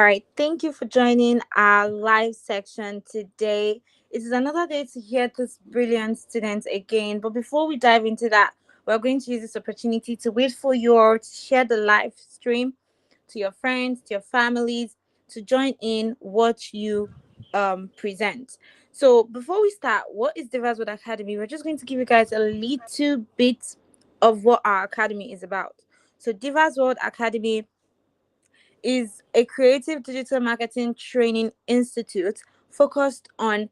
All right, thank you for joining our live section today. It is another day to hear this brilliant student again. But before we dive into that, we're going to use this opportunity to wait for you all to share the live stream to your friends, to your families, to join in what you present. So before we start, what is DivasWrld Academy? We're just going to give you guys a little bit of what our academy is about. So DivasWrld Academy is a creative digital marketing training institute focused on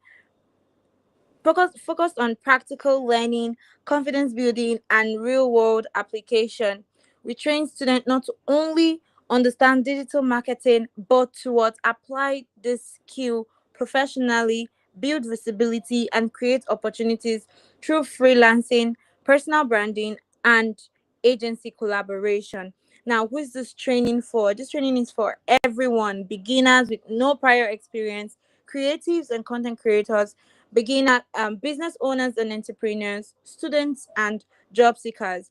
focused on practical learning, confidence building, and real world application. We train students not to only understand digital marketing, but to what apply this skill professionally, build visibility, and create opportunities through freelancing, personal branding, and agency collaboration. Now, who is this training for? This training is for everyone, beginners with no prior experience, creatives and content creators, beginner business owners and entrepreneurs, students and job seekers.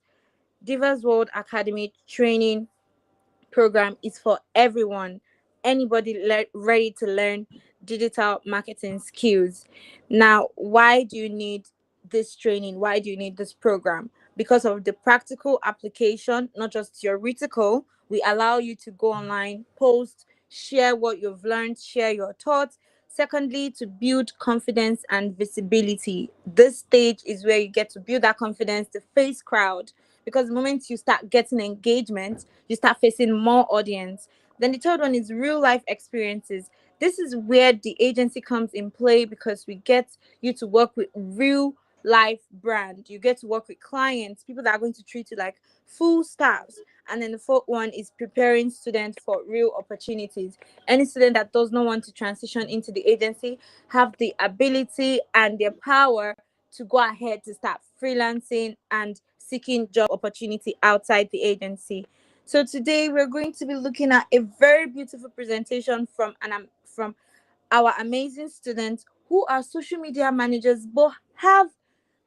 Divas World Academy training program is for everyone, anybody ready to learn digital marketing skills. Now, why do you need this training? Why do you need this program? Because of the practical application, not just theoretical. We allow you to go online, post, share what you've learned, share your thoughts. Secondly, to build confidence and visibility. This stage is where you get to build that confidence to face crowd, because the moment you start getting engagement, you start facing more audience. Then the third one is real life experiences. This is where the agency comes in play, because we get you to work with real life brand. You get to work with clients, people that are going to treat you like full staffs. And then the fourth one is preparing students for real opportunities. Any student that does not want to transition into the agency have the ability and the power to go ahead to start freelancing and seeking job opportunity outside the agency. So today we're going to be looking at a very beautiful presentation from our amazing students who are social media managers but have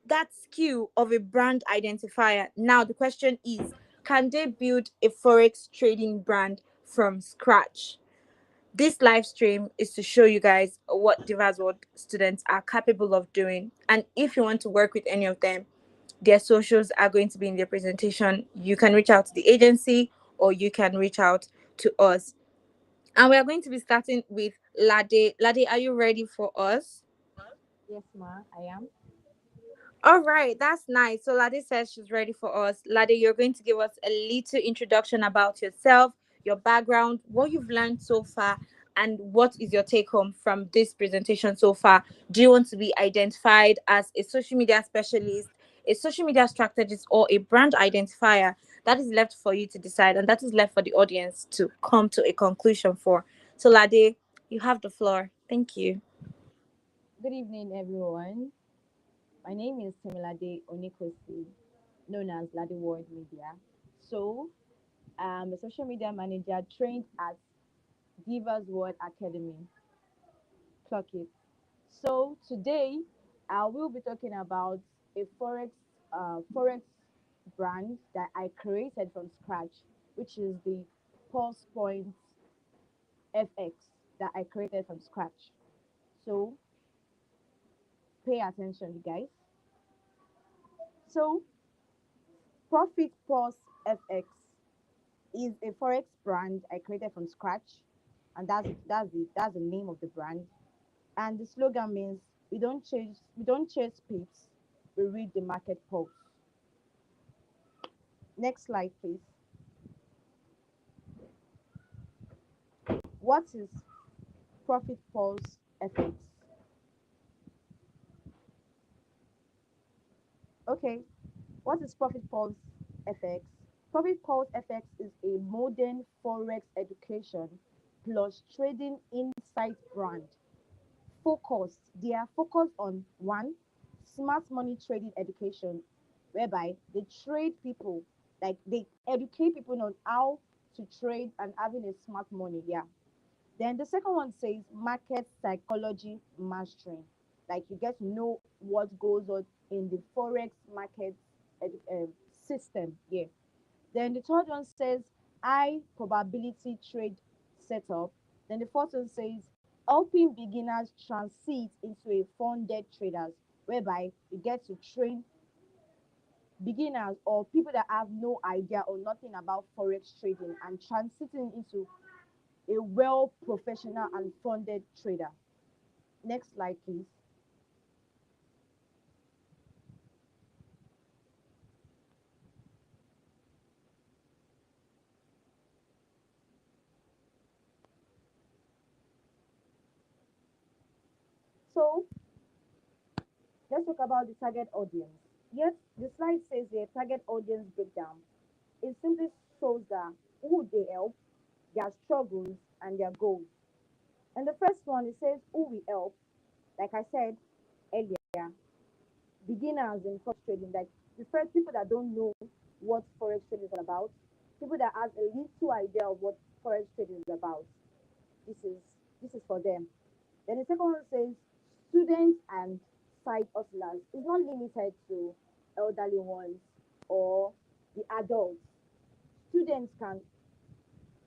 that skill of a brand identifier. Now the question is, can they build a forex trading brand from scratch? This live stream is to show you guys what Divas World students are capable of doing. And if you want to work with any of them, their socials are going to be in their presentation. You can reach out to the agency or you can reach out to us. And we are going to be starting with Lade. Lade, are you ready for us? Yes, ma, I am. All right, that's nice. So Lade says she's ready for us. Lade, you're going to give us a little introduction about yourself, your background, what you've learned so far, and what is your take home from this presentation so far. Do you want to be identified as a social media specialist, a social media strategist, or a brand identifier? That is left for you to decide, and that is left for the audience to come to a conclusion for. So Lade, you have the floor. Thank you. Good evening, everyone. My name is Temilade Onikosi, known as Lade World Media. So, I'm a social media manager trained at Divas World Academy. Clock it. So, today I will be talking about a forex brand that I created from scratch, which is the Pulse Point FX that I created from scratch. So, pay attention, you guys. So, Profit Pulse FX is a forex brand I created from scratch, and that's the name of the brand. And the slogan means we don't chase pips, we read the market pulse. Next slide, please. What is Profit Pulse FX? Okay, what is Profit Pulse FX? Profit Pulse FX is a modern forex education plus trading insight brand. They are focused on one, smart money trading education, whereby they trade people, like they educate people on how to trade and having a smart money. Yeah. Then the second one says market psychology mastering. Like you get to know what goes on in the forex market system. Yeah. Then the third one says high probability trade setup. Then the fourth one says helping beginners transit into a funded traders, whereby you get to train beginners or people that have no idea or nothing about forex trading and transiting into a well professional and funded trader. Next slide, please. So let's talk about the target audience. Yes, the slide says the target audience breakdown. It simply shows that who they help, their struggles, and their goals. And the first one, it says who we help. Like I said earlier, beginners in forex trading, like the first people that don't know what forex trading is all about, people that have a little idea of what forex trading is about. This is this is for them. Then the second one says students and side hustlers. It's not limited to elderly ones or the adults. Students can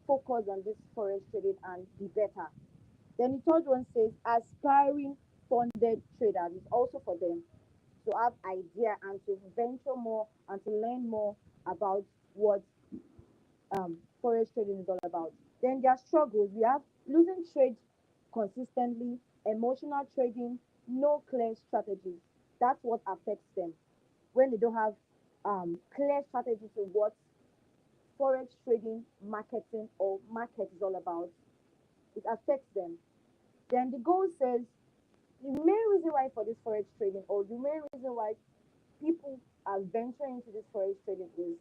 focus on this forex trading and be better. Then the third one says aspiring funded traders. It's also for them to have idea and to venture more and to learn more about what forex trading is all about. Then their struggles, we have losing trade consistently, emotional trading, no clear strategies. That's what affects them when they don't have clear strategy to what forex trading, marketing, or market is all about. It affects them. Then the goal says the main reason why for this forex trading, or the main reason why people are venturing into this forex trading is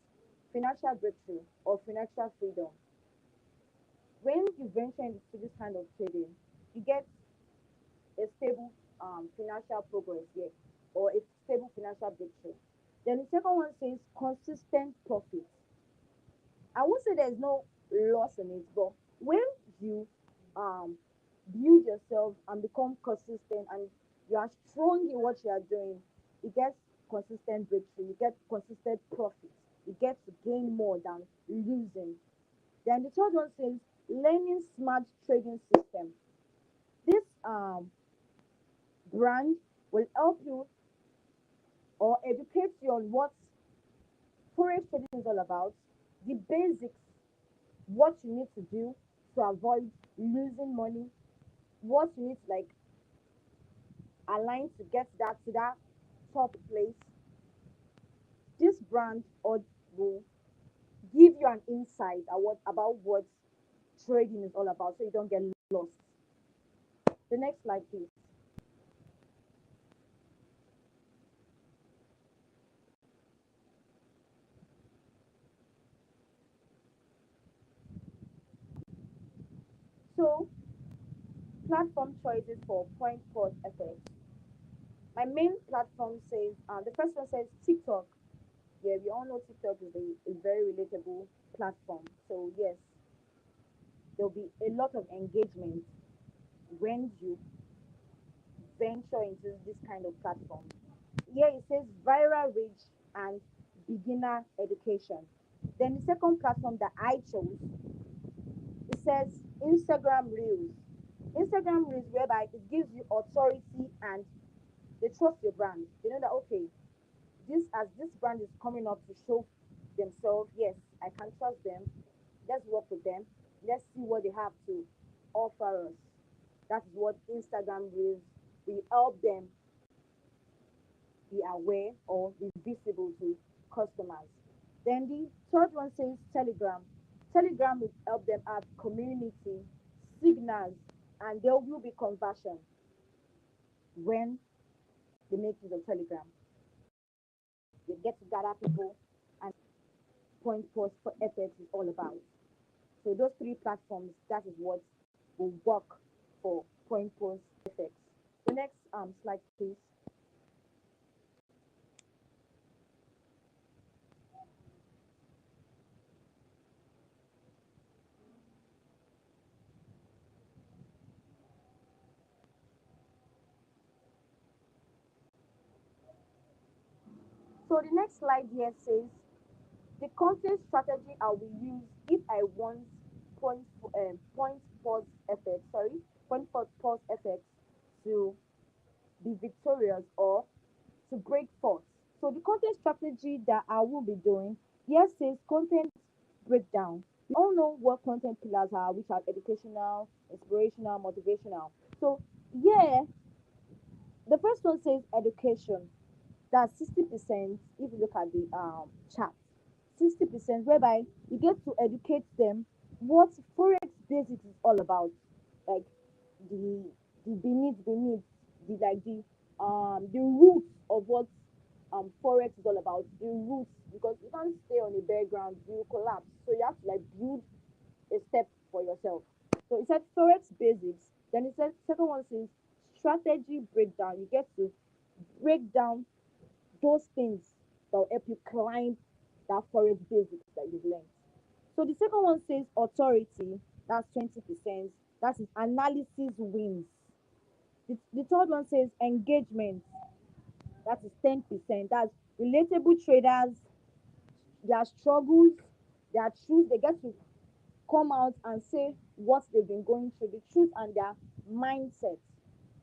financial breakthrough or financial freedom. When you venture into this kind of trading, you get a stable financial progress here or a stable financial breakthrough. Then the second one says consistent profit. I won't say there's no loss in it, but when you um, build yourself and become consistent and you are strong in what you are doing, you get consistent breakthrough, you get consistent profit, you get to gain more than losing. Then the third one says learning smart trading system. This brand will help you or educate you on what forex trading is all about, the basics, what you need to do to avoid losing money, what you need to like align to get that to that top place. This brand or will give you an insight about what trading is all about so you don't get lost. The next slide, please. So, platform choices for point course efforts. My main platform says, the first one says TikTok. Yeah, we all know TikTok is a very relatable platform. So, yes, there'll be a lot of engagement when you venture into this kind of platform. Here it says viral reach and beginner education. Then the second platform that I chose, it says Instagram Reels. Instagram Reels, whereby it gives you authority and they trust your brand. They know that okay, this brand is coming up to show themselves. Yes, I can trust them. Let's work with them. Let's see what they have to offer us. That's what Instagram Reels will help them be aware or be visible to customers. Then the third one says Telegram. Telegram will help them add community, signals, and there will be conversion when they make use of Telegram. They get to gather people and point post for FX is all about. So those three platforms, that is what will work for point post FX. The next slide, please. So the next slide here says the content strategy I will use if I want point pause effect. Sorry, pause effect to be victorious or to break forth. So the content strategy that I will be doing here says content breakdown. We all know what content pillars are, which are educational, inspirational, motivational. So yeah, the first one says education. That's 60%. If you look at the chart, 60%, whereby you get to educate them what forex basics is all about, like the beneath the roots of what forex is all about, the roots, because you can't stay on the bare ground, you will collapse. So you have to like build a step for yourself. So it said forex basics. Then it said second one says strategy breakdown. You get to break down those things that will help you climb that forex basics that you've learned. So the second one says authority. That's 20%. That is analysis wins. The third one says engagement. That is 10%. That's relatable traders, their struggles, their truth. They get to come out and say what they've been going through, the truth and their mindset.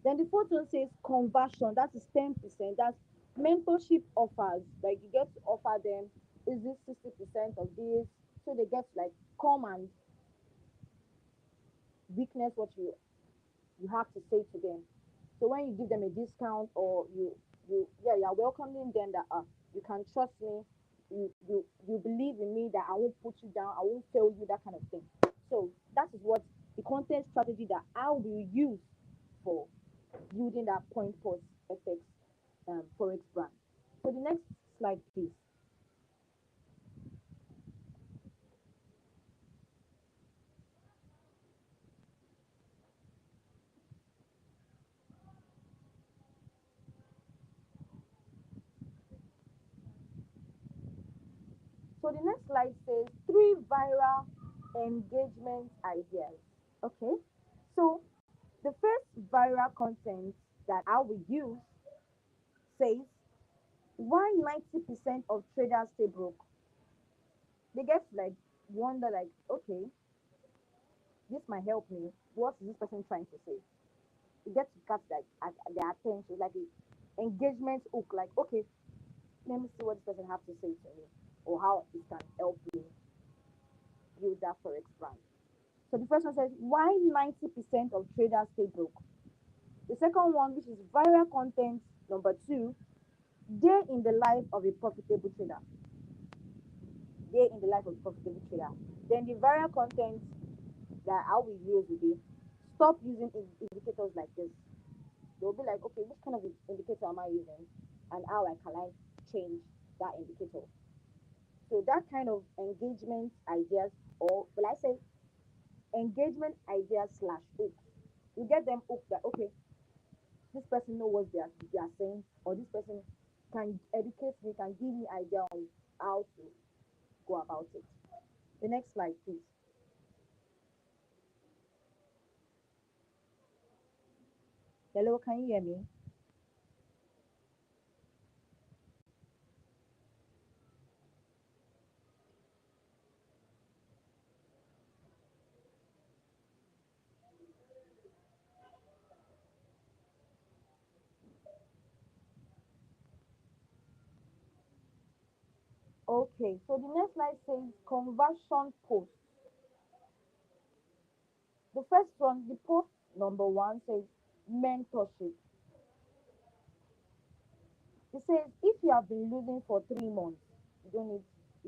Then the fourth one says conversion. That is 10%. That's mentorship offers. Like you get to offer them, is this 60% of this? So they get to like come and witness what you have to say to them. So when you give them a discount or you're welcoming them that you can trust me, you believe in me, that I won't put you down, I won't fail you, that kind of thing. So that is what the content strategy that I will use for building that point post effects forex brand. So the next slide, please. So the next slide says three viral engagement ideas. Okay. So the first viral content that I will use says why 90% of traders stay broke. They get to like wonder like, okay, this might help me. What is this person trying to say? You get to catch like at their attention, like the engagement hook, like okay, let me see what this person have to say to me or how it can help me build that forex brand. So the first one says why 90% of traders stay broke. The second one, which is viral content number two, day in the life of a profitable trader. Day in the life of a profitable trader. Then the viral content that I will use will be stop using indicators like this. They'll be like, okay, which kind of indicator am I using? And how I can I change that indicator? So that kind of engagement ideas, or will I say engagement ideas slash hook. You get them hooked that okay, this person know what they are saying, or this person can educate me, can give me idea on how to go about it. The next slide, please. Hello, can you hear me? Okay, so the next slide says conversion post. The first one, the post number one says mentorship. It says if you have been losing for 3 months, you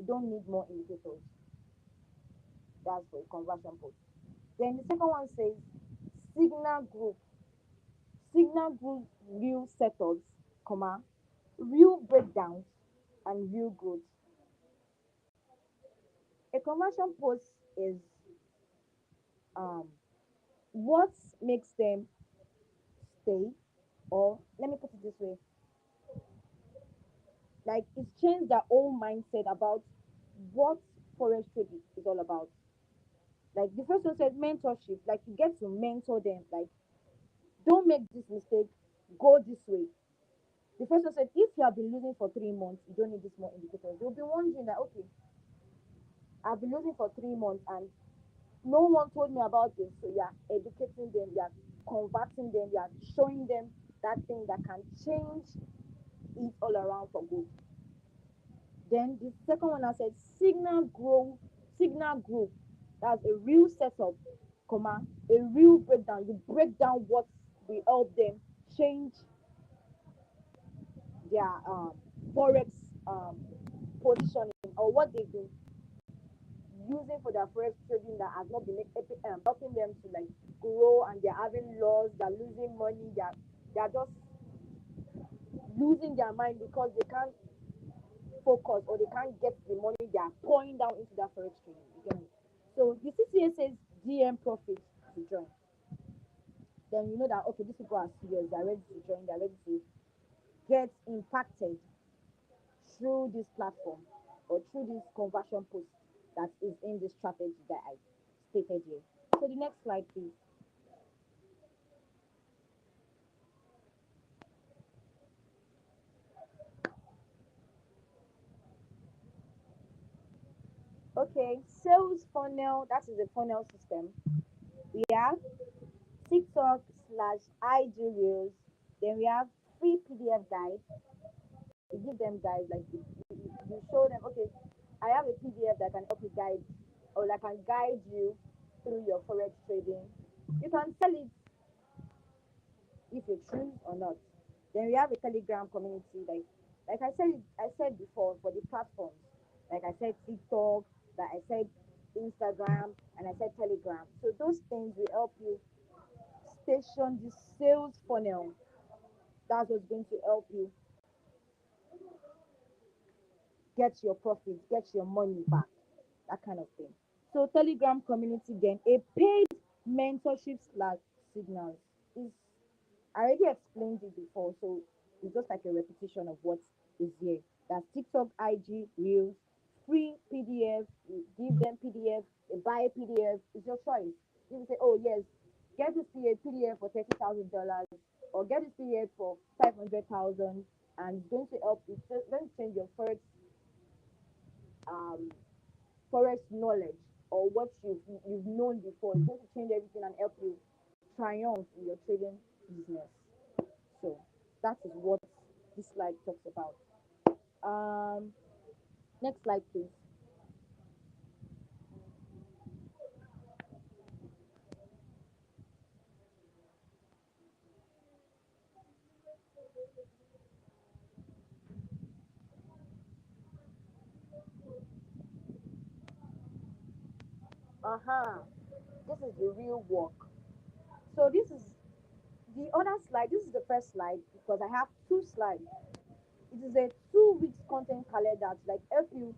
don't need more indicators. That's for a conversion post. Then the second one says signal group. Signal group real setups, comma, real breakdowns, and real growth. A conversion post is um what makes them stay, or let me put it this way, like it's changed their own mindset about what forex trading is all about. Like the first one said mentorship, like you get to mentor them, like don't make this mistake, go this way. The first one said if you have been losing for 3 months, you don't need this more indicators. You'll be wondering that okay, I've been losing for 3 months and No one told me about this. So you are educating them, you are converting them, you are showing them that thing that can change it all around for good. Then the second one I said signal group. That's a real setup, comma, a real breakdown. You break down what will help them change their forex um, positioning, or what they've been using for their forex trading that has not been helping them to like grow, and they're having loss, they're losing money, they're just losing their mind because they can't focus, or they can't get the money they are pouring down into that forex trading. You get me? So the CCA says DM profit to join. Then you know that okay, these people are serious, they're ready to join, they're ready to get impacted through this platform, or through this conversion post that is in this strategy that I stated here. So the next slide, please. Okay, sales funnel, that is a funnel system. We have TikTok slash IG Reels. Then we have free PDF guide. You give them guides, like you show them, okay, I have a PDF that can help you guide, or that can guide you through your forex trading. You can sell it if you choose or not. Then we have a Telegram community, like I said before, for the platforms. Like I said TikTok, like I said Instagram, and I said Telegram. So those things will help you station the sales funnel. That's what's going to help you get your profit, get your money back, that kind of thing. So Telegram community, then a paid mentorship slash signals is, I already explained it before, so it's just like a repetition of what is here. That's TikTok, IG, Reels, free PDF. You give them PDF, they buy a PDF. It's your choice. You can say, oh yes, get this PDF for $30,000, or get this PDF for 500,000, and it's going to help. It's just going to change your um forex knowledge, or what you've known before. It's going to change everything and help you triumph in your trading business. So that is what this slide talks about. Um, Next slide, please. Uh-huh. This is the real work. So this is the other slide. This is the first slide because I have two slides. It is a 2 weeks content calendar to like help you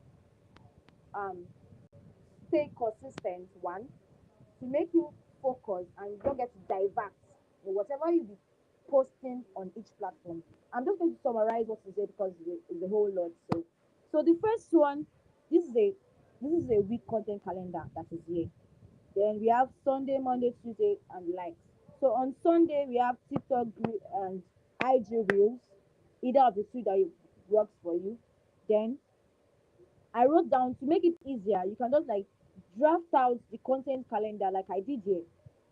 um stay consistent. One, to make you focus and you don't get to divert in whatever you be posting on each platform. I'm just going to summarize what is there because it's a whole lot. So the first one, this is a week content calendar that is here. Then we have Sunday, Monday, Tuesday, and the likes. So on Sunday we have TikTok and IG Reels, either of the two that works for you. Then I wrote down, to make it easier, you can just like draft out the content calendar like I did here.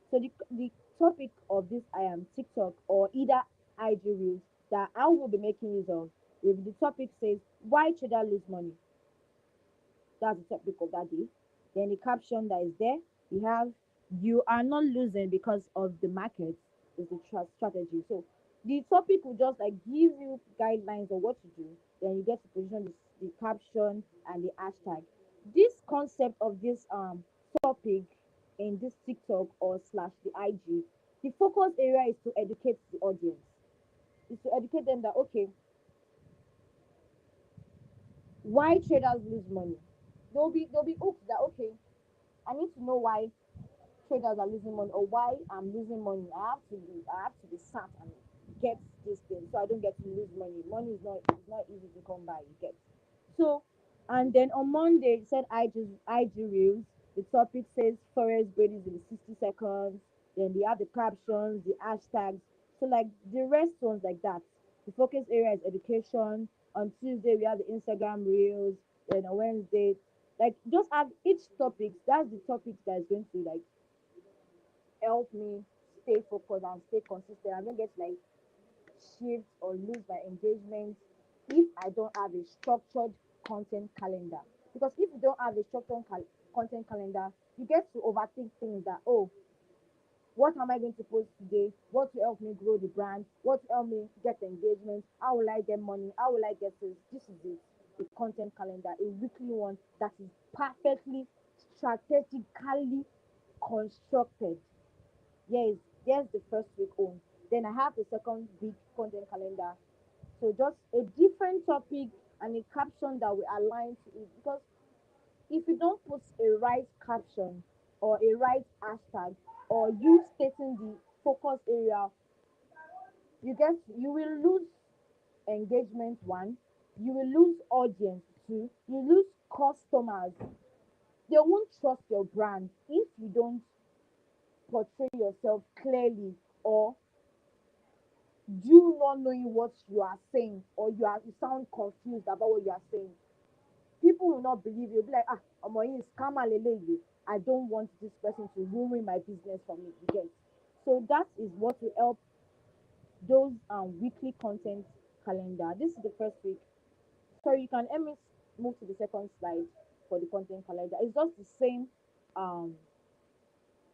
So the topic of this I am TikTok or either IG Reels that I will be making use of, if the topic says why trader lose money, that's the topic of that day. Then the caption that is there, we have, you are not losing because of the market, is the strategy. So the topic will just like give you guidelines on what to do. Then you get to position the caption and the hashtag. This concept of this topic in this TikTok or slash the IG, the focus area is to educate the audience. Is to educate them that okay, why traders lose money. They'll be hooked that okay, I need to know why traders are losing money, or why I'm losing money. I have to be sat and get this thing so I don't get to lose money. Money is not easy to come by, you get. So and then on Monday it said IG Reels. The topic says forest grading in 60 seconds. Then they have the captions, the hashtags. So like the rest ones like that. The focus area is education. On Tuesday we have the Instagram Reels. Then on Wednesday, Like just have each topics. That's the topics that is going to like help me stay focused and stay consistent. I don't get like shift or lose my engagement if I don't have a structured content calendar. Because if you don't have a structured content calendar, you get to overthink things that, oh, what am I going to post today? What will help me grow the brand? What will help me get engagement? How will I get money? How will I get sales? This is it. A content calendar, a weekly one that is perfectly strategically constructed. Yes, yes, the first week own. Then I have the second week content calendar. So just a different topic and a caption that will align to it. Because if you don't put a right caption or a right hashtag or you stating the focus area, you will lose engagement one, you will lose audience two, you lose customers. They won't trust your brand if you don't portray yourself clearly, or you not knowing what you are saying, or you sound confused about what you are saying. People will not believe you. Be like, ah, omo yin scammer lele. I don't want this person to ruin my business for me. You get. So that is what will help those weekly content calendar. This is the first week. So you can let me move to the second slide for the content calendar. It's just the same um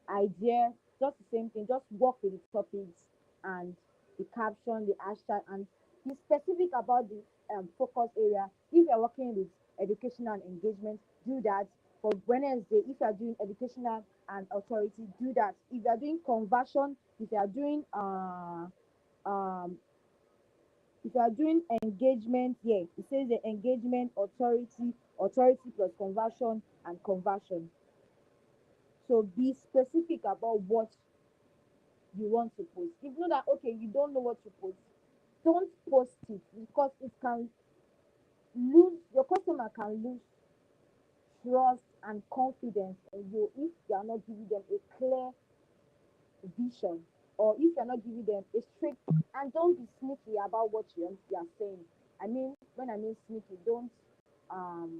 idea, just the same thing. Just work with the topics and the caption, the hashtag, and be specific about the focus area. If you're working with educational and engagement, do that. For Wednesday, if you're doing educational and authority, do that. If you're doing conversion, if you're doing um if you are doing engagement, yeah, it says the engagement authority, authority plus conversion and conversion. So be specific about what you want to post. If you know that okay, you don't know what to post, don't post it, because it can lose your customer can lose trust and confidence in you if you are not giving them a clear vision, or if you're not giving them a strict. And don't be sneaky about what you are saying. I mean, when I mean sneaky, um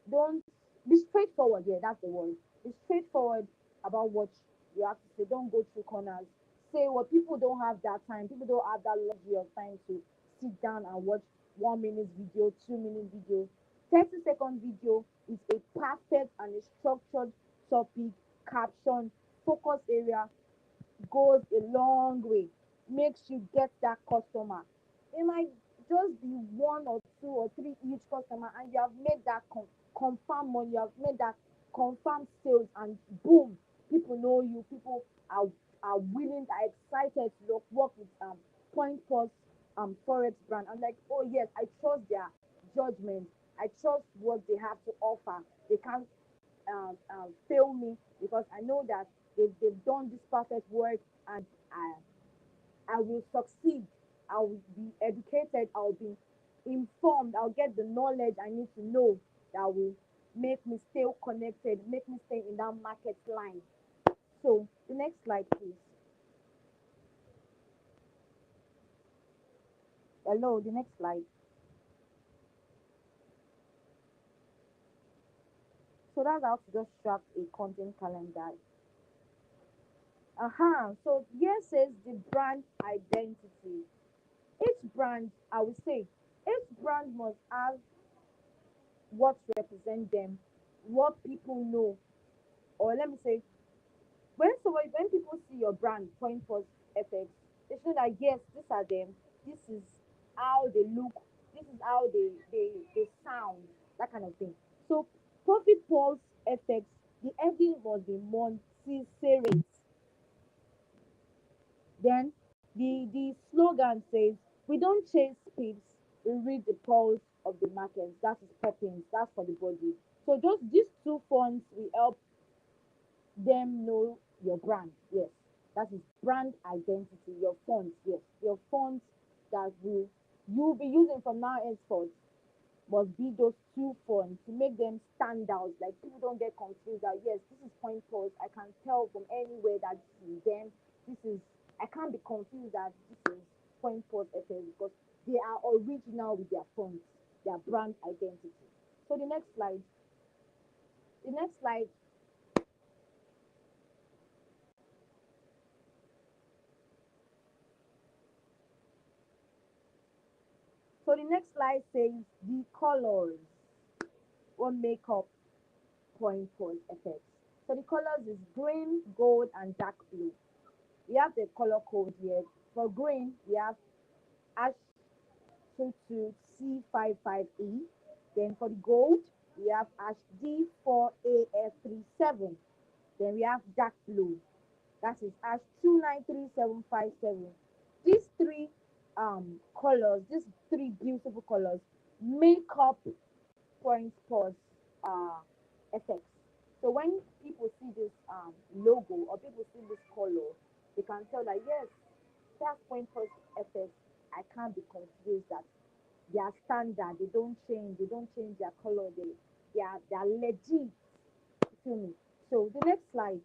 don't be straightforward. Yeah, that's the word. Be straightforward about what you have to say. Don't go through corners. Say what people don't have that time. People don't have that luxury of time to sit down and watch 1 minute video, 2 minute video. 30-second video is a perfect and a structured topic, caption, focus area, goes a long way, makes you get that customer. It might just be one or two or three each customer, and you have made that confirm money, you have made that confirm sales, and boom, people know you, people are willing, are excited to work with Point Plus Forex brand. I'm like, oh yes, I trust their judgment, I trust what they have to offer. They can't fail me, because I know that they've done this perfect work, and I will succeed. I will be educated. I'll be informed. I'll get the knowledge I need to know that will make me stay connected, make me stay in that market line. So the next slide, please. Hello, the next slide. So that's how to just track a content calendar. So here says the brand identity. Each brand, I would say, each brand must have what represent them, what people know, or let me say, when people see your brand Point Force FX, they should know that yes, these are them. This is how they look. This is how they sound. That kind of thing. So Profit Pulse FX, the heading must be Montiserate. Then the slogan says, "We don't chase pips, we read the pulse of the market." That is popping. That's for the body. So just these two fonts will help them know your brand. Yes, that is brand identity. Your fonts. Yes, your fonts that you'll be using from now henceforth must be those two fonts to make them stand out. Like people don't get confused that yes, this is Point Pulse. I can tell from anywhere that this is them. This is I can't be confused that this is Point Pulse FS, because they are original with their fonts, their brand identity. So the next slide. The next slide. So the next slide says the colors what make up point pause effects. So the colors is green, gold, and dark blue. We have the color code here. For green, we have ash 22C55E. Then for the gold, we have ash D4AF37. Then we have dark blue. That is ash 293757. These three colors, these three beautiful colors, make up point pause uh, effects. So when people see this logo or people see this color, they can tell that yes, that's point pause effects. I can't be confused that they are standard. They don't change. They don't change their color. They are legit. You feel me? So the next slide.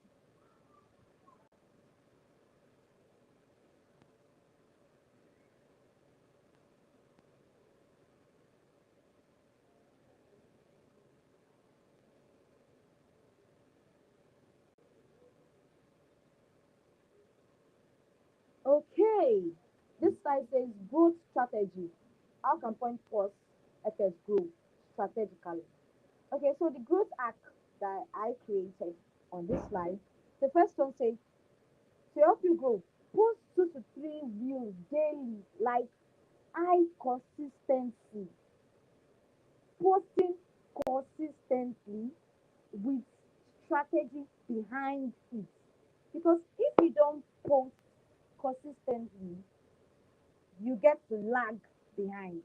Okay, this slide says growth strategy. How can point pause effects grow strategically? Okay, so the growth arc that I created on this slide, the first one says to help you grow, post 2 to 3 views daily, like high consistency, posting consistently with strategy behind it. Because if you don't post consistently, you get to lag behind.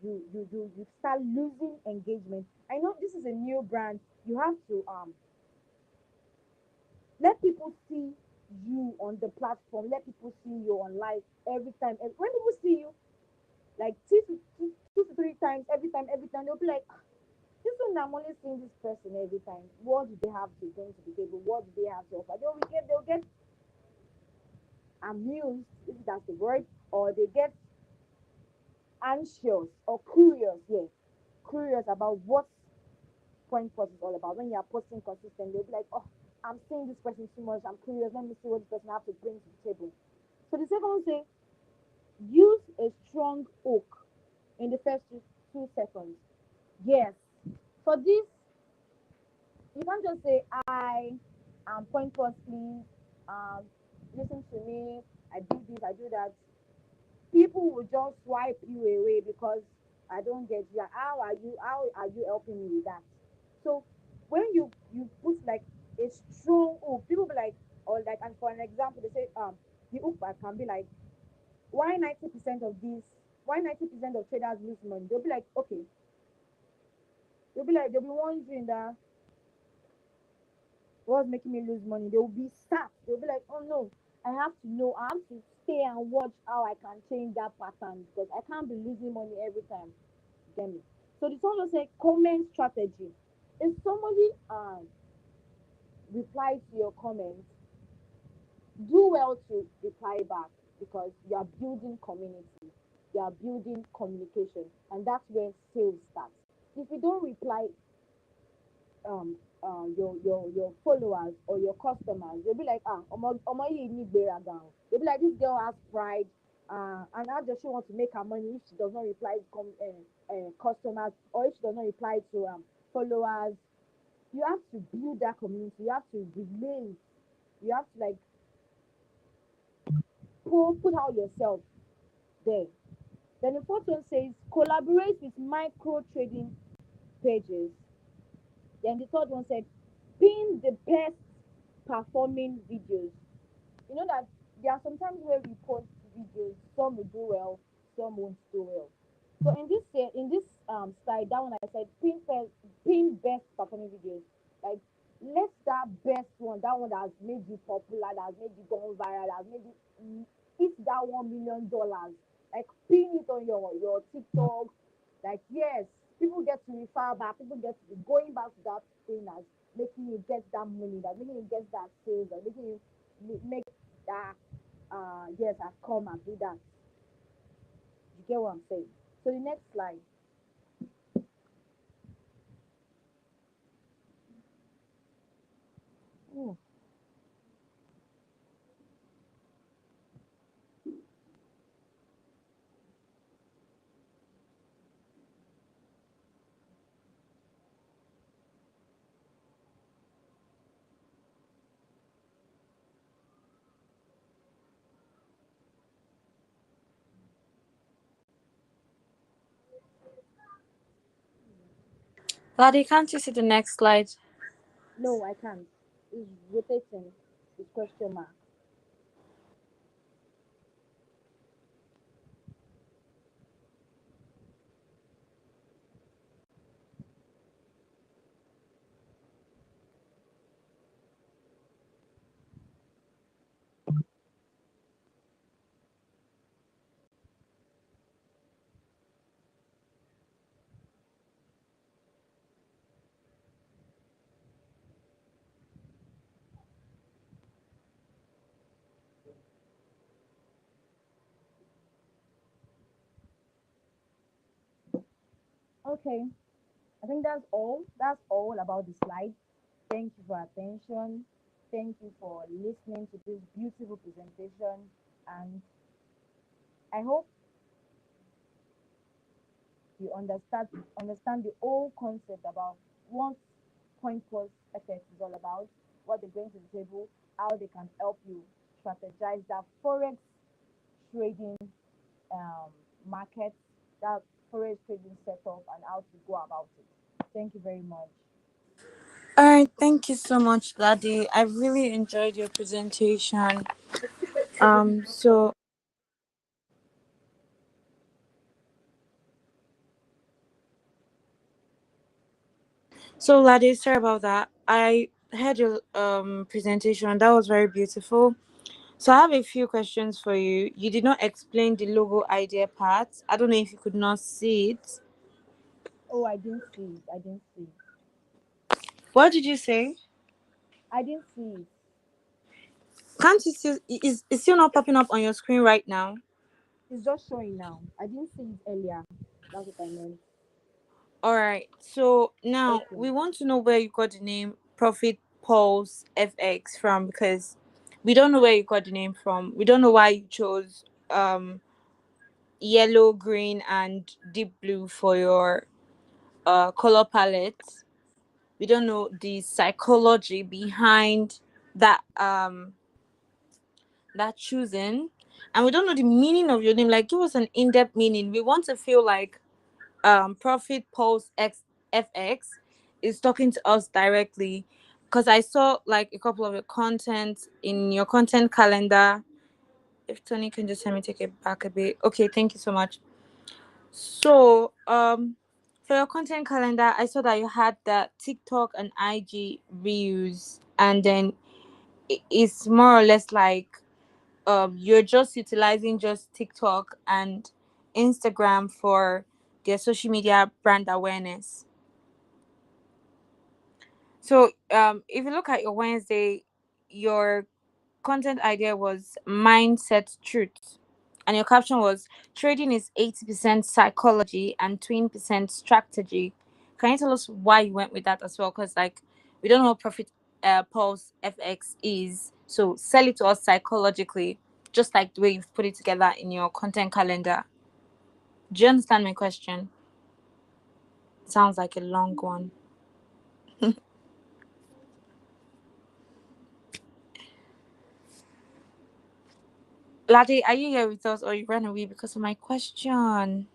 You start losing engagement. I know this is a new brand. You have to let people see you on the platform. Let people see you on live every time. And when people see you like 2 to 3 times every time, they'll be like, "Ah, this one I'm only seeing this person every time. What do they have to bring to the table? What do they have to offer?" They'll get amused, if that's the word, or they get anxious or curious, yeah, curious about what point post is all about. When you are posting consistently, they'll be like, "Oh, I'm seeing this person too much. I'm curious. Let me see what this person have to bring to the table." So the second one say, use a strong hook in the first 2 seconds. Yes. For this, you can't just say, "I am point post, please. Um, listen to me. I do this. I do that." People will just swipe you away because I don't get you. How are you helping me with that? So when you put like a strong hook, people be like, or like, and for an example, they say the hook can be like, why 90% of this, why 90% of traders lose money? They'll be like, okay, they'll be wondering that what's making me lose money. They will be sad. They'll be like, oh no, I have to know, I have to stay and watch how I can change that pattern because I can't be losing money every time. Get me? So the song will say comment strategy. If somebody replies to your comment, do well to reply back because you are building community, you are building communication, and that's where sales starts. If you don't reply your followers or your customers, they'll be like, omo you need gberaga. They'll be like, this girl has pride, and how does she want to make her money if she does not reply to customers, or if she does not reply to followers? You have to build that community. You have to relate. You have to like put out yourself there. Then the fourth one says collaborate with micro trading pages. Then the third one said pin the best performing videos. You know that there are sometimes where we post videos, some will do well, some won't do well. So in this slide, that one I said pin best performing videos. Like let that best one, that one that has made you popular, that has made you go viral, that has made you hit that $1 million. Like pin it on your TikTok. Like yes, people get to refer back, people get to be going back to that thing that's making you get that money, that's making you get that sales, that's making you make that yes, I've come and do that. You get what I'm saying? So the next slide. Lade, can't you see the next slide? No, I can't. It's rotating. It's question mark. Okay, I think that's all. That's all about the slide. Thank you for attention. Thank you for listening to this beautiful presentation. And I hope you understand the whole concept about what point course effect is all about, what they bring to the table, how they can help you strategize that forex trading um, market, that forex trading setup, and how to go about it. Thank you very much. All right, thank you so much, Lade. I really enjoyed your presentation. Um, so so Lade, sorry about that. I heard your presentation. That was very beautiful. So I have a few questions for you. You did not explain the logo idea part. I don't know if you could not see it. Oh, I didn't see it. I didn't see it. What did you say? I didn't see it. Can't you see? Is still not popping up on your screen right now? It's just showing now. I didn't see it earlier. That's what I meant. All right. So now Okay. we want to know where you got the name Profit Pulse FX from, because we don't know where you got the name from. We don't know why you chose yellow, green, and deep blue for your color palette. We don't know the psychology behind that choosing, and we don't know the meaning of your name. Like, give us an in-depth meaning. We want to feel like Profit Pulse X FX is talking to us directly, because I saw like a couple of your content in your content calendar. If Tony can just help me take it back a bit. Okay, thank you so much. So for your content calendar, I saw that you had the TikTok and IG reuse, and then it's more or less like you're just utilizing just TikTok and Instagram for their social media brand awareness. So if you look at your Wednesday, your content idea was mindset truth, and your caption was trading is 80% psychology and 20% strategy. Can you tell us why you went with that as well? Because like we don't know what Profit Pulse FX is, so sell it to us psychologically, just like the way you've put it together in your content calendar. Do you understand my question? Sounds like a long one. Lade, are you here with us, or you ran away because of my question?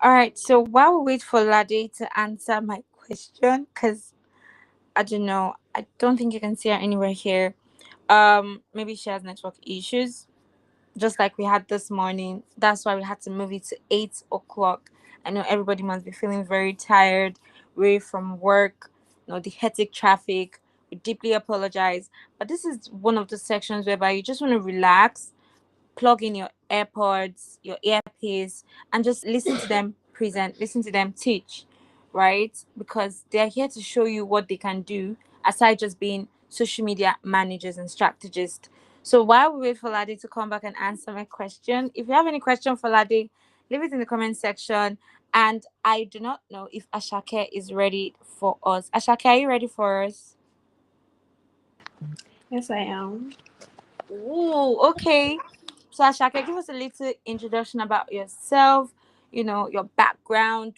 All right. So while we wait for Lade to answer my question, because I don't know, I don't think you can see her anywhere here. Maybe she has network issues, just like we had this morning. That's why we had to move it to 8 o'clock. I know everybody must be feeling very tired, away from work, the hectic traffic. We deeply apologize, but this is one of the sections whereby you just want to relax, plug in your AirPods, your earpiece, and just listen to them present, listen to them teach, right? Because they're here to show you what they can do aside just being social media managers and strategists. So while we wait for Lade to come back and answer my question, if you have any question for Lade, leave it in the comment section. And I do not know if Ashake is ready for us. Ashake, are you ready for us? Yes, I am. Ooh, okay. So Ashaka, give us a little introduction about yourself, your background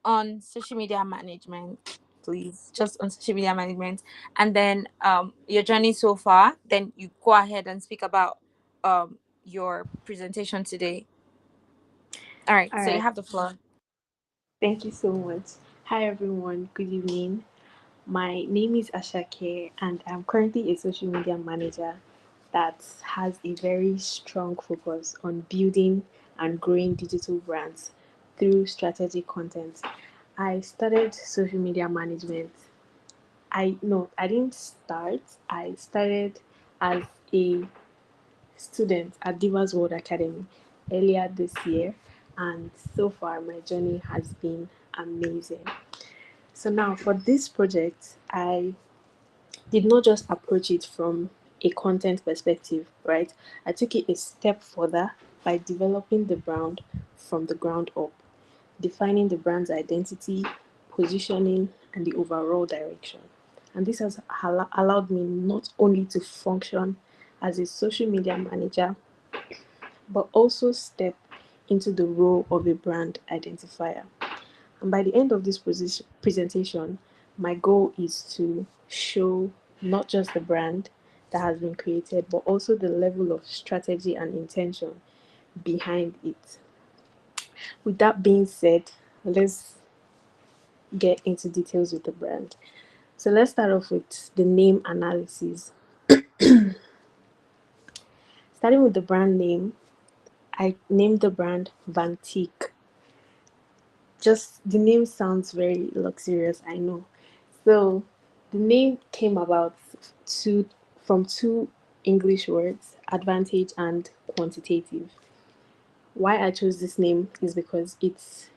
on social media management, please, just on social media management, and then your journey so far. Then you go ahead and speak about your presentation today. All right, All so you right, have the floor. thank you so much. Hi everyone, good evening. My name is Ashake, and I'm currently a social media manager that has a very strong focus on building and growing digital brands through strategic content. I started social media management. I didn't start. I started as a student at DivasWrld Academy earlier this year, and so far my journey has been amazing. So now for this project, I did not just approach it from a content perspective, right? I took it a step further by developing the brand from the ground up, defining the brand's identity, positioning, and the overall direction. And this has allowed me not only to function as a social media manager, but also step into the role of a brand identifier. And by the end of this presentation, my goal is to show not just the brand that has been created, but also the level of strategy and intention behind it. With that being said, let's get into details with the brand. So let's start off with the name analysis. Starting with the brand name, I named the brand Vantique. Just the name sounds very luxurious, I know. So the name came about two from two English words, advantage and quantitative. Why I chose this name is because it's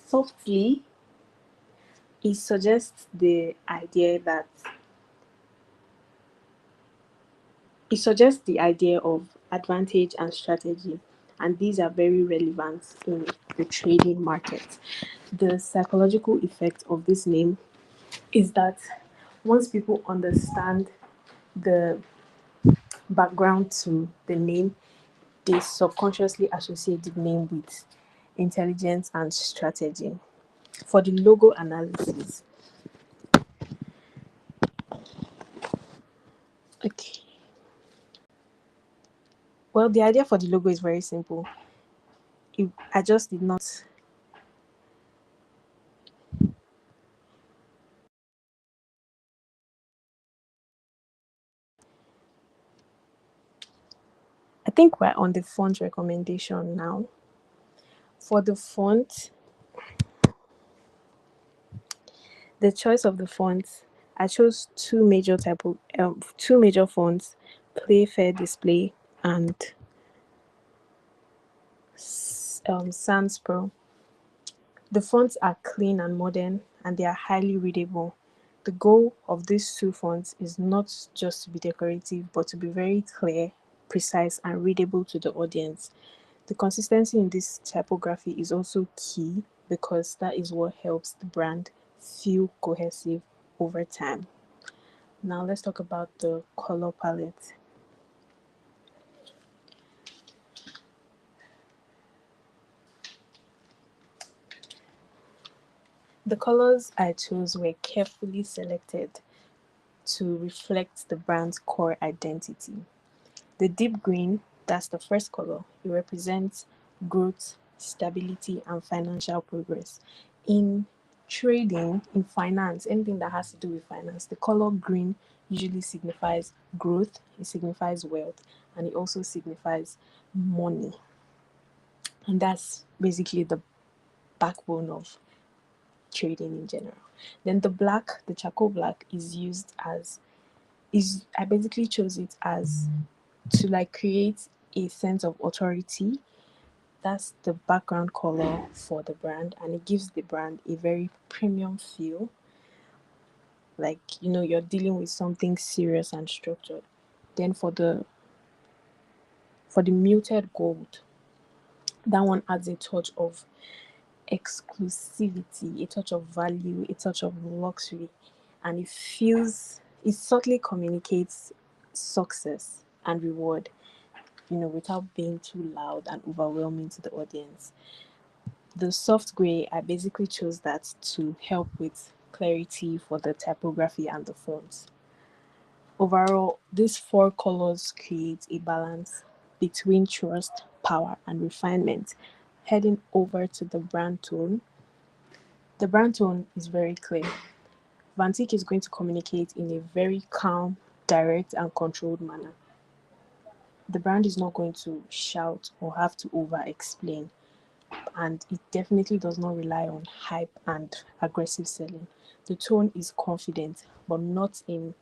softly, it suggests the idea that it suggests the idea of advantage and strategy, and these are very relevant in the trading market. The psychological effect of this name is that once people understand the background to the name, they subconsciously associate the name with intelligence and strategy. For the logo analysis, okay. Well, the idea for the logo is very simple. I just did not. I think we're on the font recommendation now. For the font, the choice of the fonts, I chose two major fonts, Play Fair Display and Sans Pro. The fonts are clean and modern, and they are highly readable. The goal of these two fonts is not just to be decorative, but to be very clear, precise, and readable to the audience. The consistency in this typography is also key because that is what helps the brand feel cohesive over time. Now let's talk about the color palette. The colors I chose were carefully selected to reflect the brand's core identity. The deep green, that's the first color, it represents growth, stability, and financial progress. In trading, in finance, anything that has to do with finance, the color green usually signifies growth, it signifies wealth, and it also signifies money. And that's basically the backbone of trading in general. Then the black, the charcoal black, is used as is I basically chose it as to like create a sense of authority. That's the background color for the brand, and it gives the brand a very premium feel, like you're dealing with something serious and structured. Then for the muted gold, that one adds a touch of exclusivity, a touch of value, a touch of luxury, and it subtly communicates success and reward. without being too loud and overwhelming to the audience. The soft gray, I basically chose that to help with clarity for the typography and the fonts. Overall, these four colors create a balance between trust, power, and refinement. Heading over to the brand tone, the brand tone is very clear. Vantique is going to communicate in a very calm, direct, and controlled manner. The brand is not going to shout or have to over explain, and it definitely does not rely on hype and aggressive selling. The tone is confident, but not in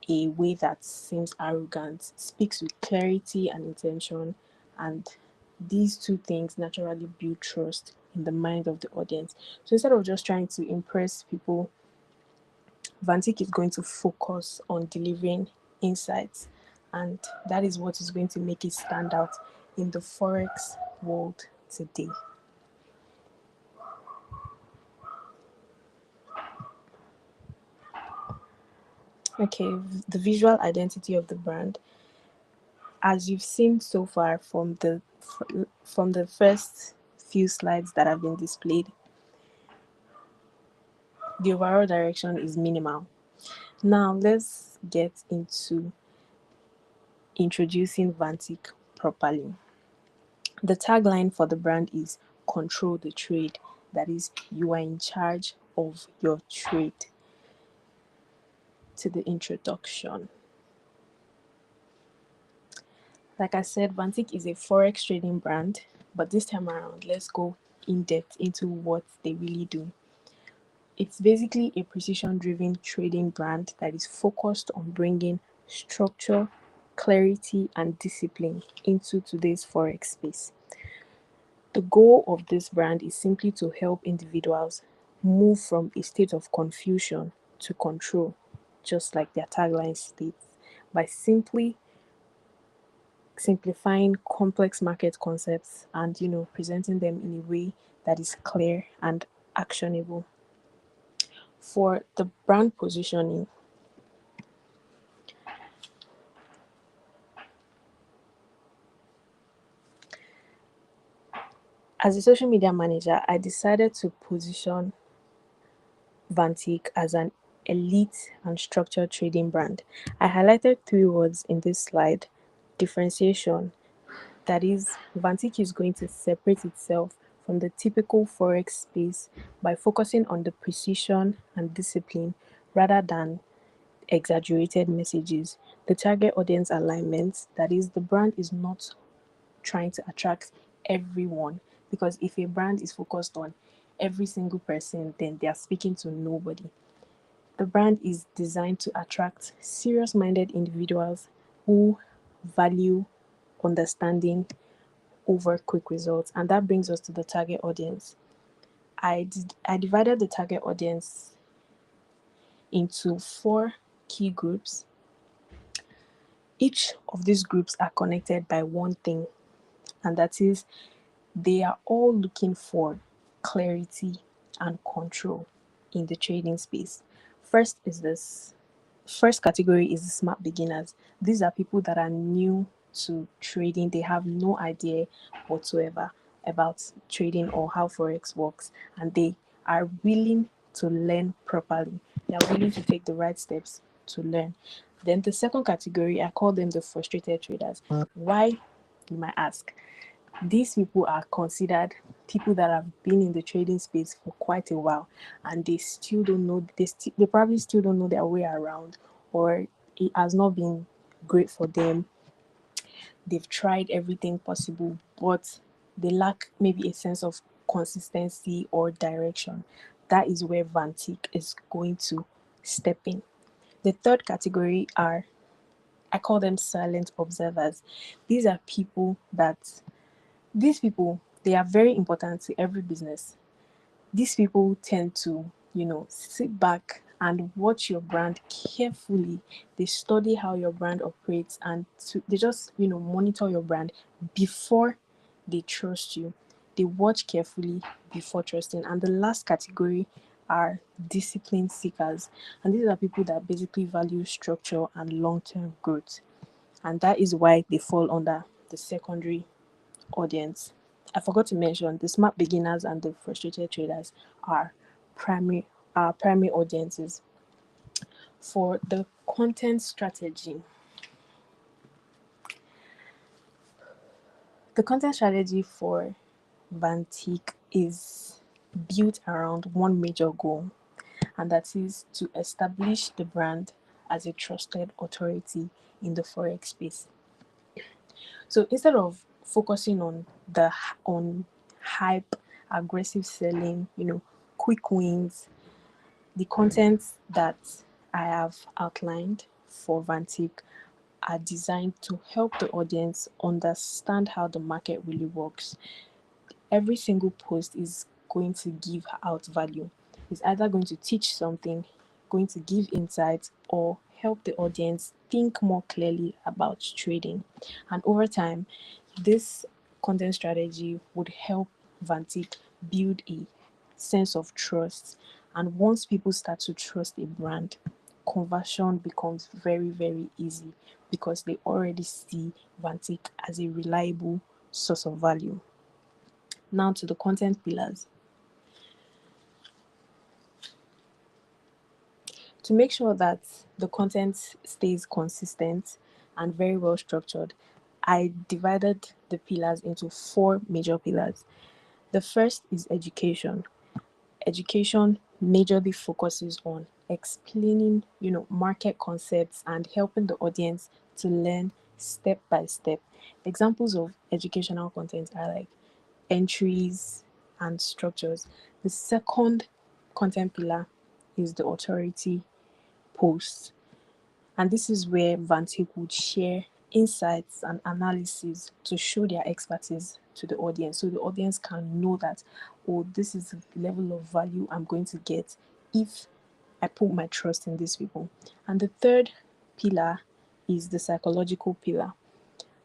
a way that seems arrogant, speaks with clarity and intention, and these two things naturally build trust in the mind of the audience. So instead of just trying to impress people, Vantic is going to focus on delivering insights, and that is what is going to make it stand out in the Forex world today. Okay, the visual identity of the brand, as you've seen so far from the first few slides that have been displayed, the overall direction is minimal. Now let's get into introducing Vantic properly. The tagline for the brand is "Control the trade." That is, you are in charge of your trade. To the introduction, like I said, Vantic is a forex trading brand, but this time around, let's go in depth into what they really do. It's basically a precision driven trading brand that is focused on bringing structure, clarity, and discipline into today's forex space. The goal of this brand is simply to help individuals move from a state of confusion to control, just like their tagline states, by simply simplifying complex market concepts and presenting them in a way that is clear and actionable. For the brand positioning, as a social media manager, I decided to position Vantique as an elite and structured trading brand. I highlighted three words in this slide: differentiation. That is, Vantique is going to separate itself from the typical forex space by focusing on the precision and discipline rather than exaggerated messages. The target audience alignment, that is, the brand is not trying to attract everyone, because if a brand is focused on every single person, then they are speaking to nobody. The brand is designed to attract serious minded individuals who value understanding over quick results, and that brings us to the target audience. I divided the target audience into four key groups. Each of these groups are connected by one thing, and that is they are all looking for clarity and control in the trading space. First is this First category is the smart beginners. These are people that are new to trading. They have no idea whatsoever about trading or how forex works, and they are willing to learn properly. They are willing to take the right steps to learn. Then the second category, I call them the frustrated traders. Why, you might ask? These people are considered people that have been in the trading space for quite a while, and they still don't know, they probably still don't know their way around, or it has not been great for them. They've tried everything possible, but they lack maybe a sense of consistency or direction. That is where Vantique is going to step in. The third category are, I call them silent observers. These are people that these people, they are very important to every business. These people tend to, sit back and watch your brand carefully. They study how your brand operates, and they just, monitor your brand before they trust you. They watch carefully before trusting. And the last category are discipline seekers. And these are people that basically value structure and long term growth. And that is why they fall under the secondary audience. I forgot to mention the smart beginners and the frustrated traders are primary primary audiences. For the content strategy, the content strategy for Vantique is built around one major goal, and that is to establish the brand as a trusted authority in the forex space. So instead of focusing on hype, aggressive selling, quick wins, the content that I have outlined for Vantique are designed to help the audience understand how the market really works. Every single post is going to give out value. It's either going to teach something, going to give insights, or help the audience think more clearly about trading. And over time, this content strategy would help Vantique build a sense of trust. And once people start to trust a brand, conversion becomes very, very easy because they already see Vantique as a reliable source of value. Now to the content pillars. To make sure that the content stays consistent and very well structured, I divided the pillars into four major pillars. The first is education. Education majorly focuses on explaining, market concepts and helping the audience to learn step by step. Examples of educational content are like entries and structures. The second content pillar is the authority posts, and this is where Vantique would share insights and analysis to show their expertise to the audience, so the audience can know that, oh, this is the level of value I'm going to get if I put my trust in these people. And the third pillar is the psychological pillar.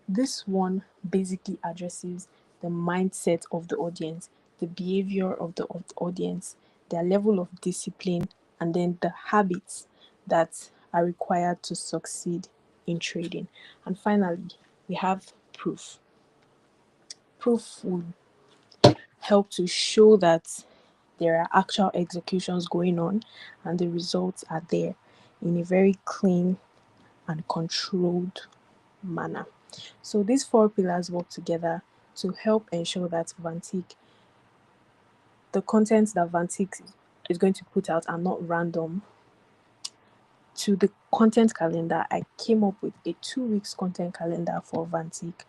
This one basically addresses the mindset of the audience, the behavior of the audience, their level of discipline, and then the habits that are required to succeed in trading. And finally, we have proof. Proof would help to show that there are actual executions going on and the results are there in a very clean and controlled manner. So these four pillars work together to help ensure that the content that Vantique is going to put out are not random. To the content calendar, I came up with a 2 weeks content calendar for Vantique,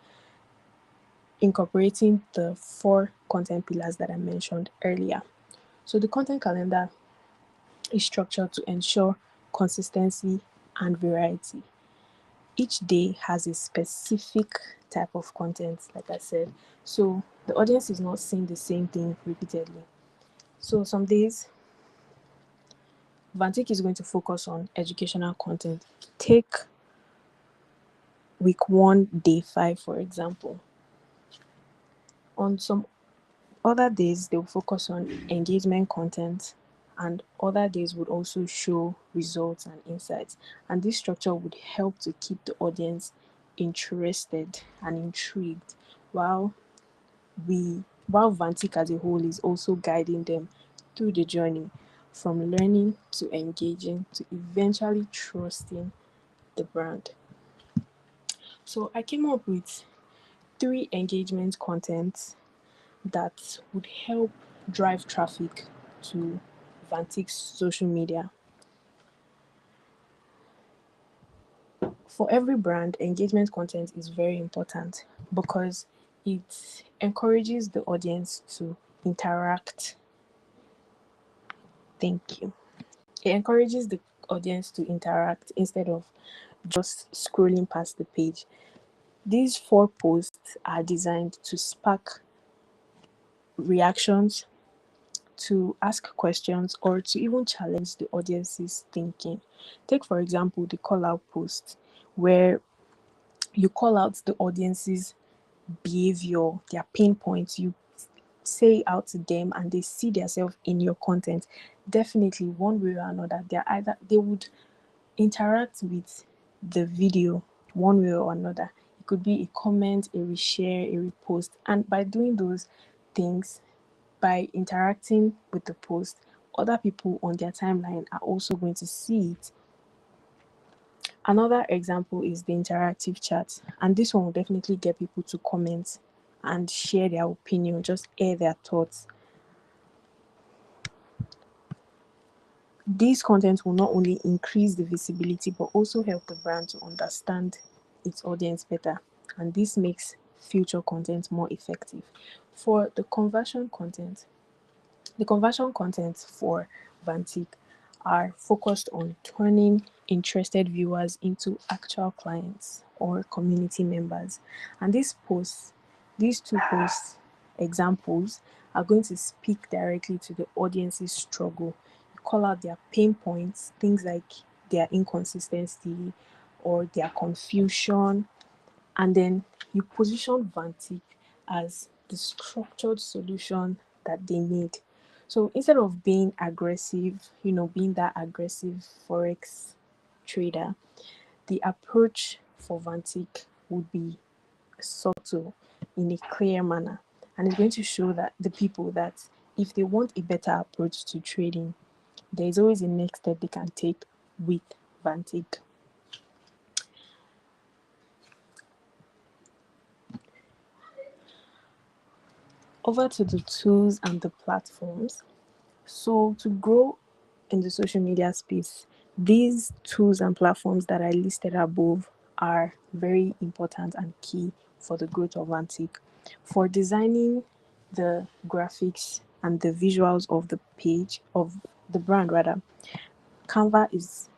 incorporating the four content pillars that I mentioned earlier. So the content calendar is structured to ensure consistency and variety. Each day has a specific type of content, like I said, so the audience is not seeing the same thing repeatedly. So some days Vantique is going to focus on educational content. Take week 1 day 5 for example. On some other days they'll focus on engagement content, and other days would also show results and insights. And this structure would help to keep the audience interested and intrigued, while Vantique as a whole is also guiding them through the journey from learning to engaging to eventually trusting the brand. So I came up with 3 engagement contents that would help drive traffic to Vantique's social media. For every brand, engagement content is very important because it encourages the audience to interact. Thank you. It encourages the audience to interact instead of just scrolling past the page. These 4 posts are designed to spark reactions, to ask questions, or to even challenge the audience's thinking. Take, for example, the call out post, where you call out the audience's behavior, their pain points, you say out to them and they see themselves in your content. Definitely, one way or another, they would interact with the video one way or another. It could be a comment, a reshare, a repost. And by doing those things, by interacting with the post, other people on their timeline are also going to see it. Another example is the interactive chat, and this one will definitely get people to comment and share their opinion, just air their thoughts. These contents will not only increase the visibility but also help the brand to understand its audience better, and this makes future content more effective. For the conversion content for Vantic are focused on turning interested viewers into actual clients or community members. And these two posts examples are going to speak directly to the audience's struggle. You call out their pain points, things like their inconsistency or their confusion, and then you position Vantic as the structured solution that they need. So instead of being aggressive, being that aggressive Forex trader, the approach for Vantic would be subtle in a clear manner. And it's going to show that the people that if they want a better approach to trading, there is always a next step they can take with Vantic. Over to the tools and the platforms. So to grow in the social media space, these tools and platforms that I listed above are very important and key for the growth of Vantic. For designing the graphics and the visuals of the page, of the brand rather, Canva is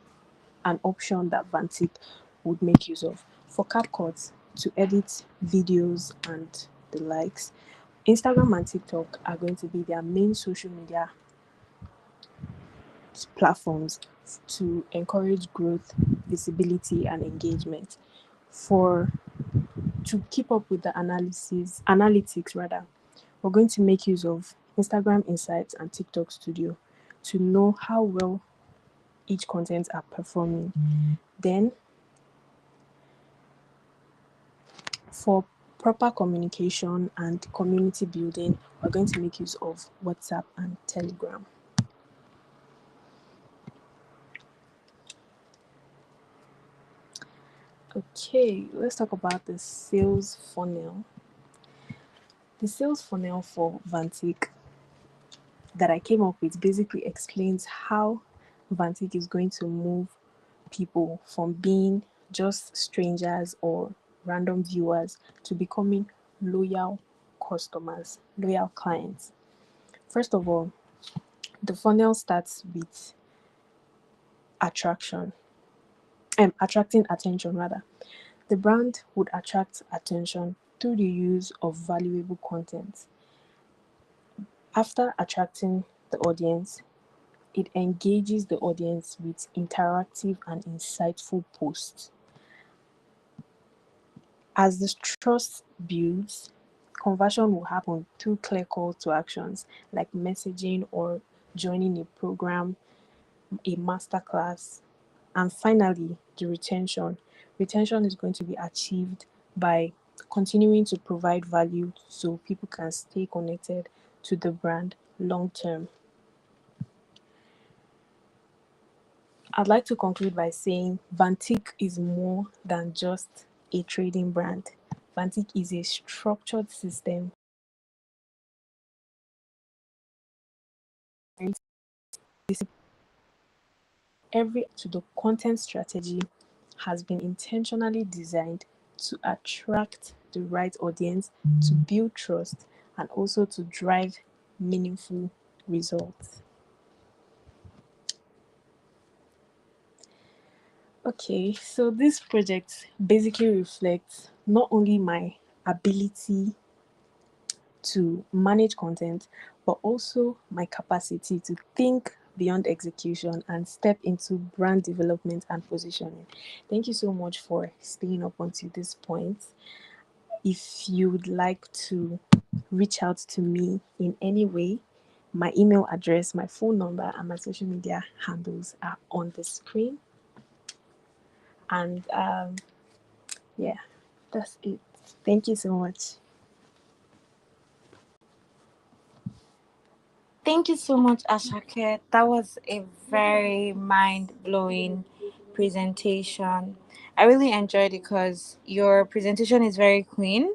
an option that Vantic would make use of. For CapCut, to edit videos and the likes, Instagram and TikTok are going to be their main social media platforms to encourage growth, visibility, and engagement. For to keep up with the analytics rather, we're going to make use of Instagram Insights and TikTok Studio to know how well each content are performing. Then for proper communication and community building, we're going to make use of WhatsApp and Telegram. Okay, let's talk about the sales funnel. The sales funnel for Vantic that I came up with basically explains how Vantic is going to move people from being just strangers or random viewers to becoming loyal customers, loyal clients. First of all, the funnel starts with attraction, attracting attention rather. The brand would attract attention through the use of valuable content. After attracting the audience, it engages the audience with interactive and insightful posts. As the trust builds, conversion will happen through clear call to actions like messaging or joining a program, a masterclass. And finally, the retention. Retention is going to be achieved by continuing to provide value so people can stay connected to the brand long term. I'd like to conclude by saying Vantic is more than just a trading brand. Vantic is a structured system. Every to the content strategy has been intentionally designed to attract the right audience, to build trust, and also to drive meaningful results. Okay, so this project basically reflects not only my ability to manage content, but also my capacity to think beyond execution and step into brand development and positioning. Thank you so much for staying up until this point. If you would like to reach out to me in any way, my email address, my phone number, and my social media handles are on the screen. And yeah, That's it. Thank you so much. Thank you so much, Ashake. That was a very mind blowing presentation. I really enjoyed it because your presentation is very clean,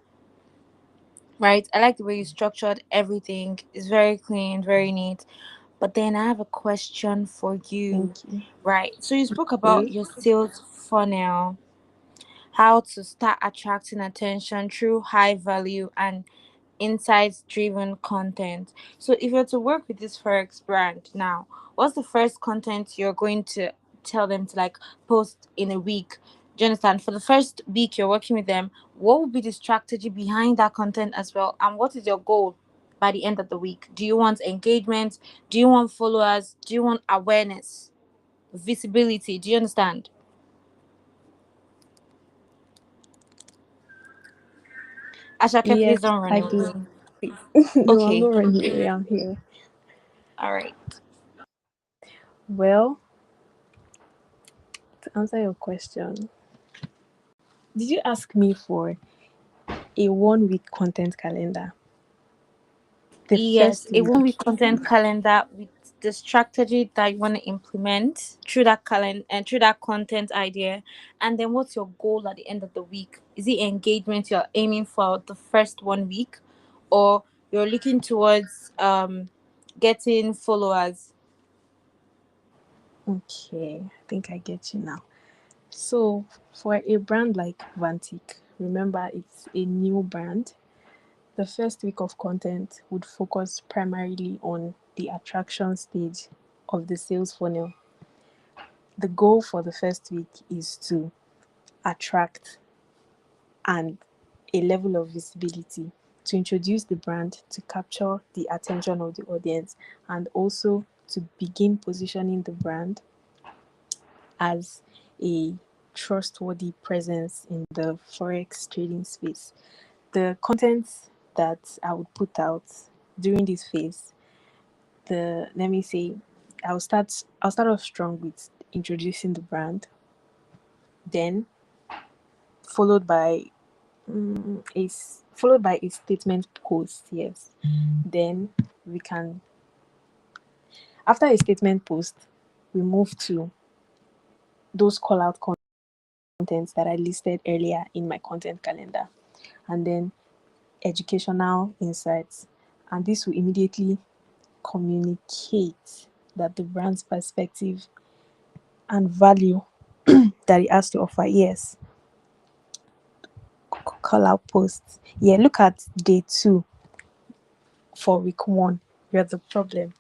right? I like the way you structured everything. It's very clean, very neat. But then I have a question for you, Thank you. right? So you spoke about Okay. your sales funnel, how to start attracting attention through high value and insights driven content. So if you're to work with this Forex brand now, what's the first content you're going to tell them to like post in a week? Do you understand? For the first week you're working with them, what would be the strategy behind that content as well? And what is your goal by the end of the week? Do you want engagement? Do you want followers? Do you want awareness? Visibility? Do you understand? Ashake, please Yes, don't run I do. away. Please. No, I'm Okay. not running away. I'm here. All right. Well, to answer your question, did you ask me for a 1 week content calendar? The Yes, first a 1 week week. content calendar with the strategy that you want to implement through that calendar and through that content idea. And then what's your goal at the end of the week? Is it engagement you're aiming for the first 1 week, or you're looking towards getting followers? Okay, I think I get you now. So, for a brand like Vantic, remember it's a new brand. The first week of content would focus primarily on the attraction stage of the sales funnel. The goal for the first week is to attract and a level of visibility, to introduce the brand, to capture the attention of the audience, and also to begin positioning the brand as a trustworthy presence in the Forex trading space. The content that I would put out during this phase, the let me say, I'll start off strong with introducing the brand, then followed by followed by a statement post. Yes, then we can after a statement post, we move to those call out contents that I listed earlier in my content calendar, and then educational insights, and this will immediately communicate that the brand's perspective and value that it has to offer. Yes, call out posts. Yeah, look at day 2 for week 1. You're the problem.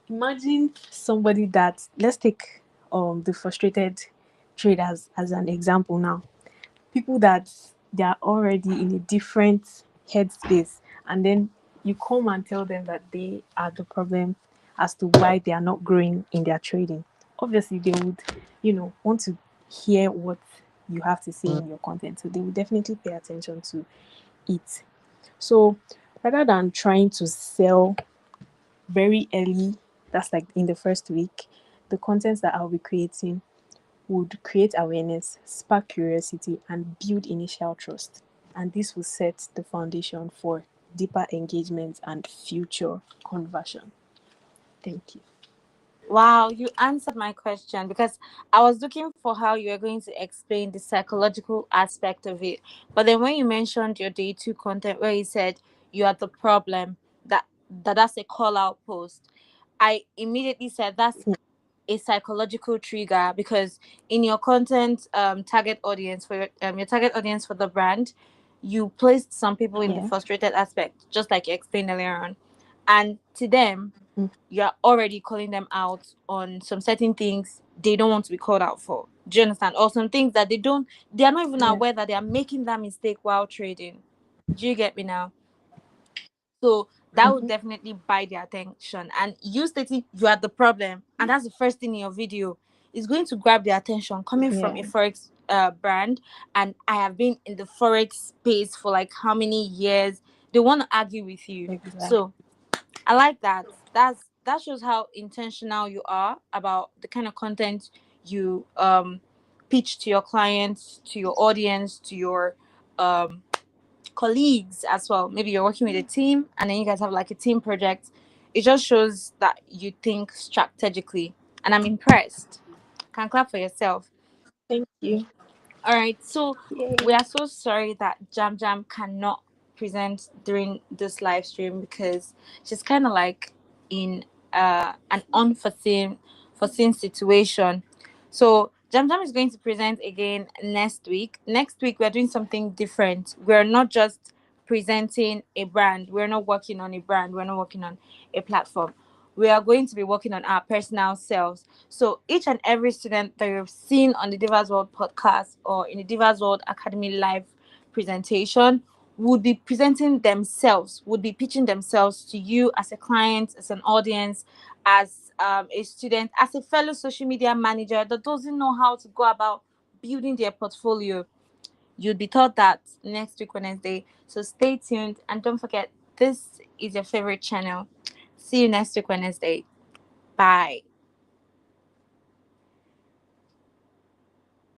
Imagine somebody that, let's take the frustrated traders as an example now. People that they are already in a different headspace, and then you come and tell them that they are the problem as to why they are not growing in their trading. Obviously they would, want to hear what you have to say in your content, so they will definitely pay attention to it. So rather than trying to sell very early, that's like in the first week, the content that I'll be creating would create awareness, spark curiosity, and build initial trust. And this will set the foundation for deeper engagement and future conversion. Thank you. Wow, you answered my question because I was looking for how you were going to explain the psychological aspect of it. But then when you mentioned your day 2 content where you said you are the problem, that's a call out post, I immediately said that's a psychological trigger because in your content target audience for your target audience for the brand, you placed some people in the Yeah. frustrated aspect, just like you explained earlier on. And to them, Mm. you're already calling them out on some certain things they don't want to be called out for. Do you understand? Or some things that they are not even Yeah. aware that they are making that mistake while trading. Do you get me now? So that would Mm-hmm. definitely buy their attention. And you stating you are the problem, and that's the first thing in your video, is going to grab their attention coming from a Yeah. Forex brand. And I have been in the Forex space for like how many years? They want to argue with you. Exactly. So I like that. That shows how intentional you are about the kind of content you pitch to your clients, to your audience, to your colleagues as well. Maybe you're working with a team and then you guys have like a team project. It just shows that you think strategically, and I'm impressed. Can clap for yourself. Thank you. All right, so we Yay. are so sorry that Jam Jam cannot present during this live stream because she's kind of like in an unforeseen foreseen situation. So Jam Jam is going to present again next week. Next week we're doing something different. We're not just presenting a brand. We're not working on a brand. We're not working on a platform. We are going to be working on our personal selves. So each and every student that you've seen on the Divas World podcast or in the Divas World Academy live presentation would be presenting themselves, would be pitching themselves to you as a client, as an audience, as a student, as a fellow social media manager that doesn't know how to go about building their portfolio. You'd be taught that next week, Wednesday. So stay tuned and don't forget, this is your favorite channel. See you next week, Wednesday. Bye.